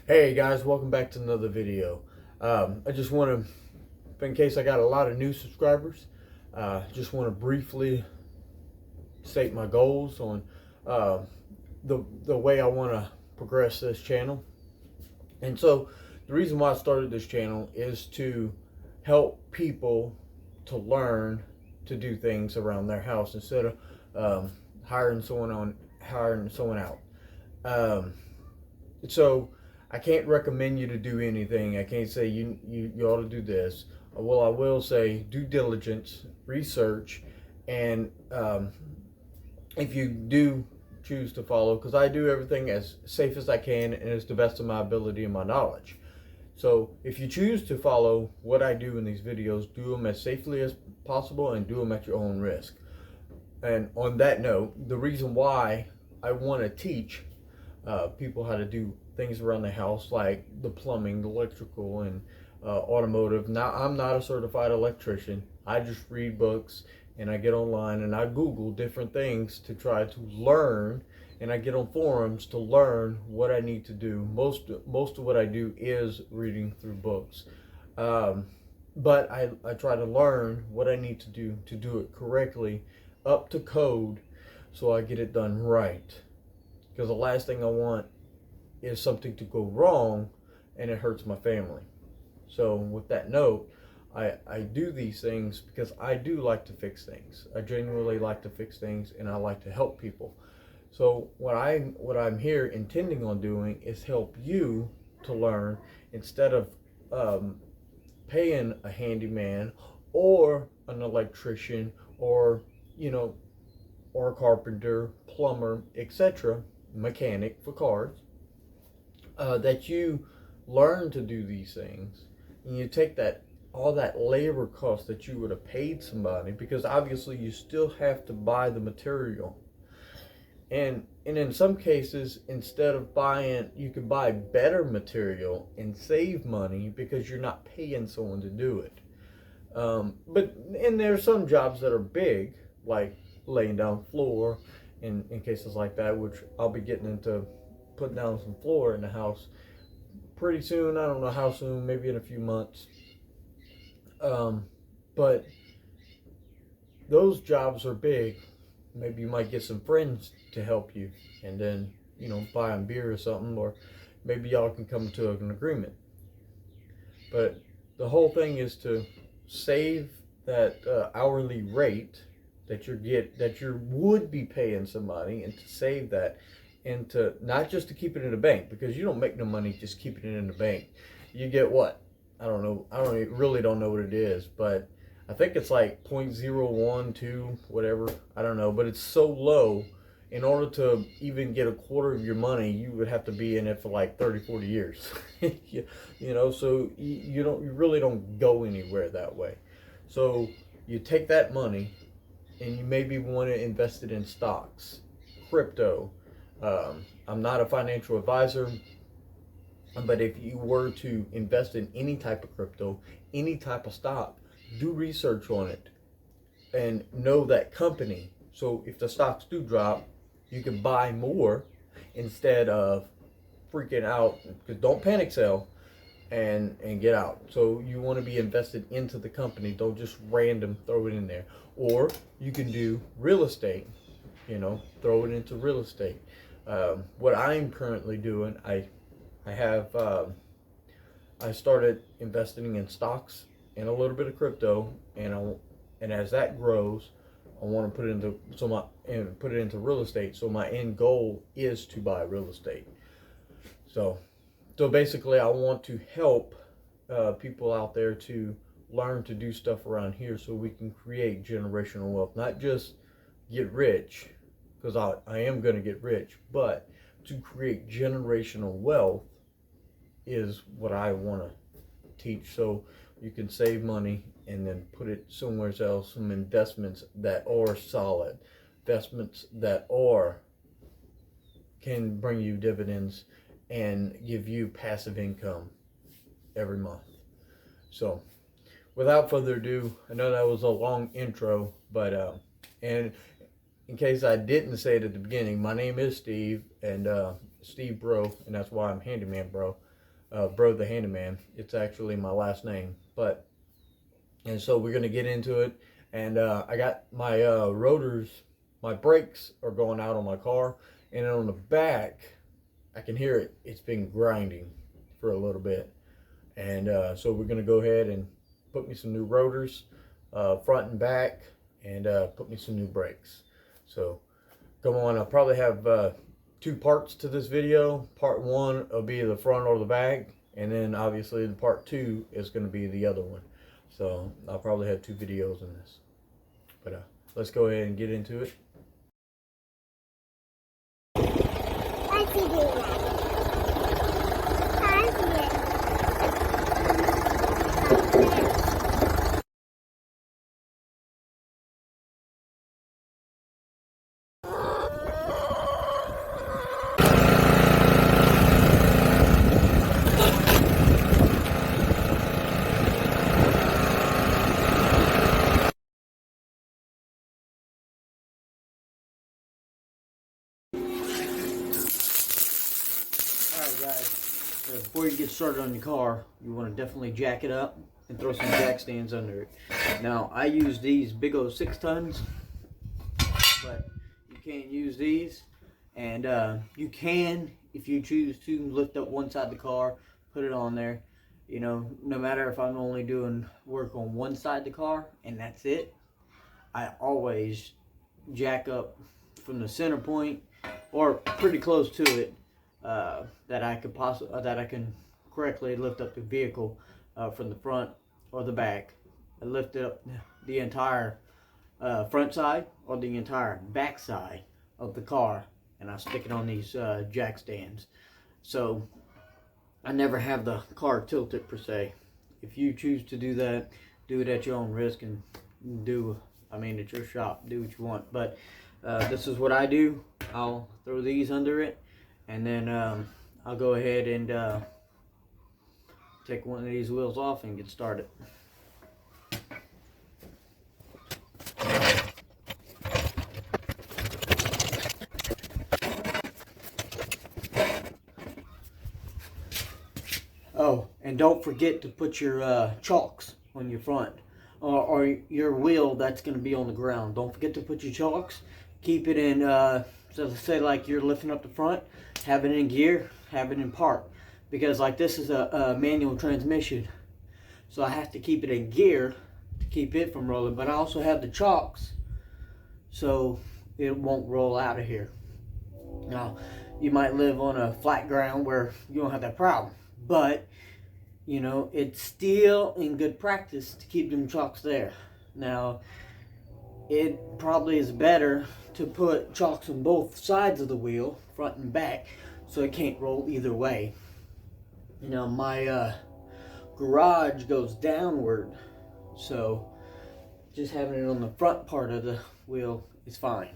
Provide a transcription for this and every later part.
Hey guys, welcome back to another video. I just want to, in case I got a lot of new subscribers, just want to briefly state my goals on uh, the way I want to progress this channel. And so the reason why I started this channel is to help people to learn to do things around their house instead of hiring someone out. Um, so I can't recommend you to do anything. I can't say you ought to do this. Well, I will say due diligence, research, and if you do choose to follow, because I do everything as safe as I can and as the best of my ability and my knowledge. So if you choose to follow what I do in these videos, do them as safely as possible and do them at your own risk. And on that note, the reason why I want to teach people how to do things around the house, like the plumbing, the electrical, and automotive. Now, I'm not a certified electrician. I just read books and I get online and I Google different things to try to learn, and I get on forums to learn what I need to do. Most of what I do is reading through books. But I try to learn what I need to do it correctly, up to code, so I get it done right. Because the last thing I want is something to go wrong and it hurts my family. So with that note, I do these things because I do like to fix things. I genuinely like to fix things and I like to help people. So what I'm here intending on doing is help you to learn instead of paying a handyman or an electrician or or a carpenter, plumber, etc., mechanic for cars, that you learn to do these things, and you take that all that labor cost that you would have paid somebody, because obviously you still have to buy the material, and in some cases, instead of buying, you can buy better material and save money because you're not paying someone to do it. But there are some jobs that are big, like laying down floor, in cases like that, which I'll be getting into putting down some floor in the house pretty soon. I don't know how soon, maybe in a few months. But those jobs are big. Maybe you might get some friends to help you, and then buy them beer or something, or maybe y'all can come to an agreement. But the whole thing is to save that hourly rate that you would be paying somebody, and to save that, and to not just to keep it in the bank, because you don't make no money just keeping it in the bank. You get what? I don't know. Really don't know what it is, but I think it's like 0.012, whatever. I don't know, but it's so low. In order to even get a quarter of your money, you would have to be in it for like 30, 40 years. So you really don't go anywhere that way. So you take that money and you maybe want to invest it in stocks, crypto. I'm not a financial advisor, but if you were to invest in any type of crypto, any type of stock, do research on it and know that company. So if the stocks do drop, you can buy more instead of freaking out. Because don't panic sell and get out. So you want to be invested into the company. Don't just random throw it in there. Or you can do real estate. Throw it into real estate. What I'm currently doing, I started investing in stocks and a little bit of crypto, and as that grows, I want to put it into real estate. So my end goal is to buy real estate. So basically, I want to help people out there to learn to do stuff around here, so we can create generational wealth. Not just get rich, because I am going to get rich, but to create generational wealth is what I want to teach. So you can save money and then put it somewhere else, some investments that are solid, investments that can bring you dividends and give you passive income every month. So without further ado, I know that was a long intro, but and in case I didn't say it at the beginning, my name is Steve, and Steve Bro, and that's why I'm Handyman Bro. Bro the Handyman. It's actually my last name. And so we're gonna get into it. And I got my rotors, my brakes are going out on my car, and on the back, I can hear it. It's been grinding for a little bit, and so we're gonna go ahead and put me some new rotors, front and back, and put me some new brakes. So come on, I'll probably have two parts to this video. Part one will be the front or the back, and then obviously the part two is going to be the other one. So I'll probably have two videos in this, but let's go ahead and get into it. Alright guys, so before you get started on your car, you want to definitely jack it up and throw some jack stands under it. Now I use these big old 6 tons, but you can't use these, and you can, if you choose to, lift up one side of the car, put it on there. You know, no matter if I'm only doing work on one side of the car and that's it, I always jack up from the center point or pretty close to it, that I can correctly lift up the vehicle from the front or the back. I lift up the entire front side or the entire back side of the car, and I stick it on these jack stands. So I never have the car tilted per se. If you choose to do that, do it at your own risk, and it's your shop, do what you want. But this is what I do. I'll throw these under it, and then I'll go ahead and take one of these wheels off and get started. Oh, and don't forget to put your chocks on your front, or your wheel that's going to be on the ground. Don't forget to put your chocks. Keep it in, so say like you're lifting up the front, have it in gear, have it in park. Because like this is a manual transmission, so I have to keep it in gear to keep it from rolling. But I also have the chocks, so it won't roll out of here. Now, you might live on a flat ground where you don't have that problem, but you know, it's still in good practice to keep them chocks there. Now, it probably is better to put chocks on both sides of the wheel, front and back, so it can't roll either way. You know, my garage goes downward, so just having it on the front part of the wheel is fine.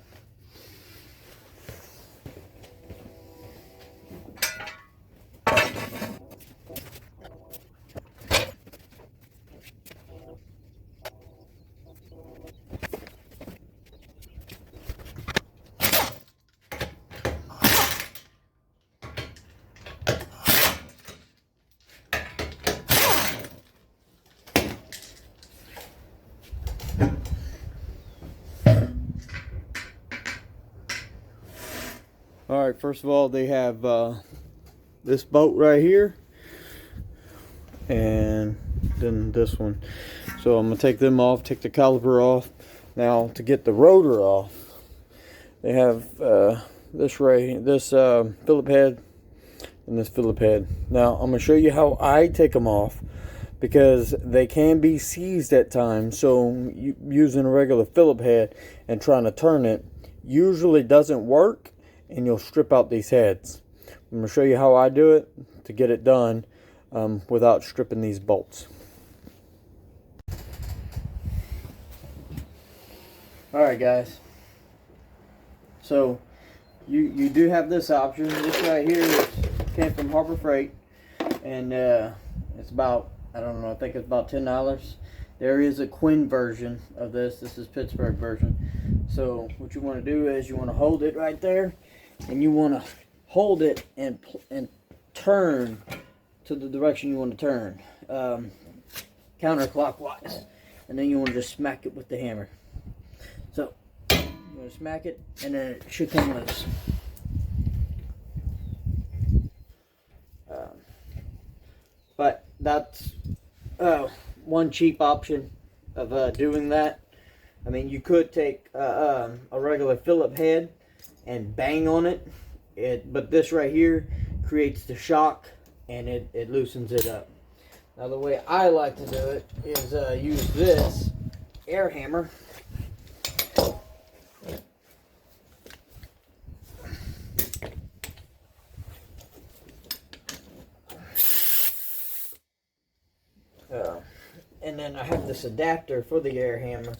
Alright, first of all, they have this bolt right here, and then this one. So I'm going to take them off, take the caliper off. Now, to get the rotor off, they have this Phillip head and this Phillip head. Now, I'm going to show you how I take them off, because they can be seized at times. So using a regular Phillip head and trying to turn it usually doesn't work, and you'll strip out these heads. I'm going to show you how I do it to get it done without stripping these bolts. Alright guys, so you do have this option. This right here came from Harbor Freight, and it's about, I don't know, I think it's about $10. There is a Quinn version of this. This is Pittsburgh version. So what you want to do is you want to hold it right there, and you want to hold it and turn to the direction you want to turn, counterclockwise, and then you want to just smack it with the hammer. So you want to smack it, and then it should come loose. But that's one cheap option of doing that. I mean, you could take a regular Phillip head and bang on it, but this right here creates the shock, and it loosens it up. Now, the way I like to do it is use this air hammer. And then I have this adapter for the air hammer,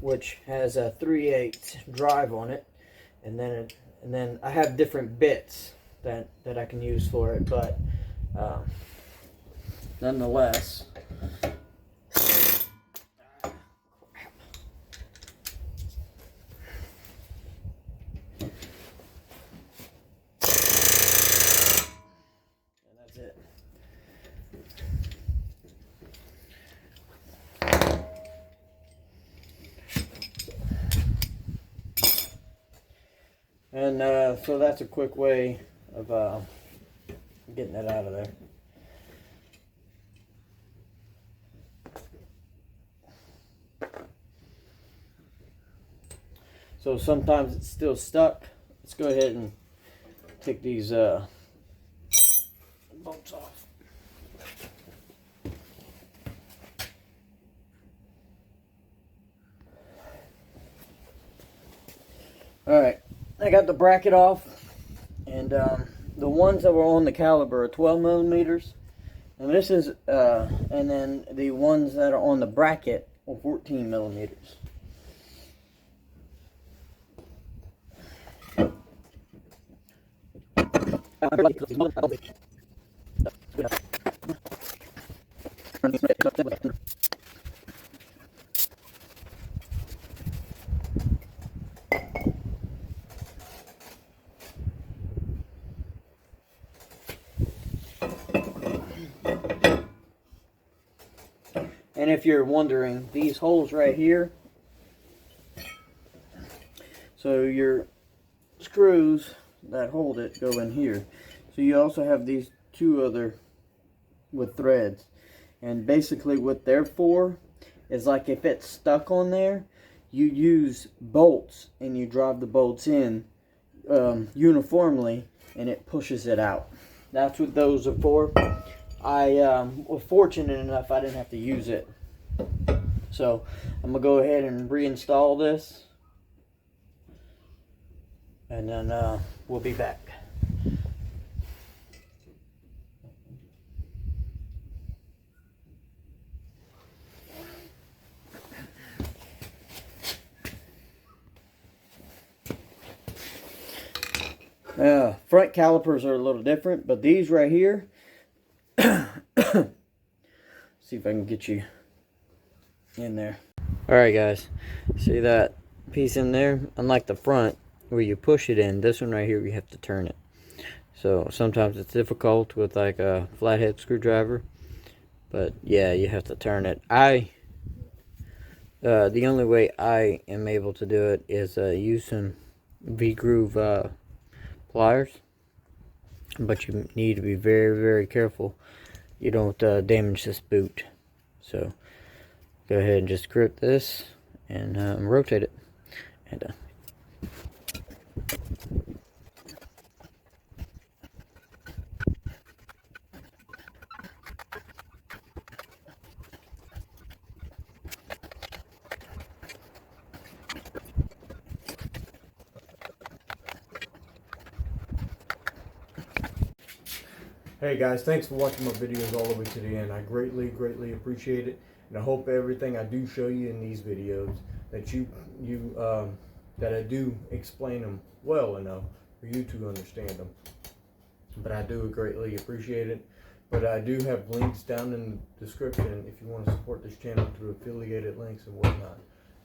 which has a 3/8 drive on it, and then I have different bits that I can use for it, but nonetheless. And that's it. And so that's a quick way of getting it out of there. So sometimes it's still stuck. Let's go ahead and take these bolts off. Alright, I got the bracket off, and the ones that were on the caliper are 12 millimeters, and this is, and then the ones that are on the bracket are 14 millimeters. And if you're wondering, these holes right here, so your screws that hold it go in here. So you also have these two other with threads, and basically what they're for is, like, if it's stuck on there, you use bolts and you drive the bolts in uniformly, and it pushes it out. That's what those are for. I was fortunate enough I didn't have to use it. So I'm gonna go ahead and reinstall this, and then we'll be back. Front calipers are a little different, but these right here, see if I can get you in there. Alright guys, see that piece in there? Unlike the front where you push it in, this one right here you have to turn it. So sometimes it's difficult with like a flathead screwdriver, but yeah, you have to turn it. The only way I am able to do it is use some V-groove pliers, but you need to be very, very careful you don't damage this boot. So go ahead and just grip this and rotate it, and Hey guys, thanks for watching my videos all the way to the end. I greatly appreciate it, and I hope everything I do show you in these videos that that I do explain them well enough for you to understand them. But I do greatly appreciate it. But I do have links down in the description if you want to support this channel through affiliated links and whatnot.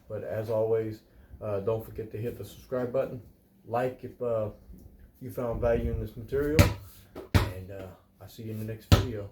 But as always, don't forget to hit the subscribe button, like if you found value in this material, and I'll see you in the next video.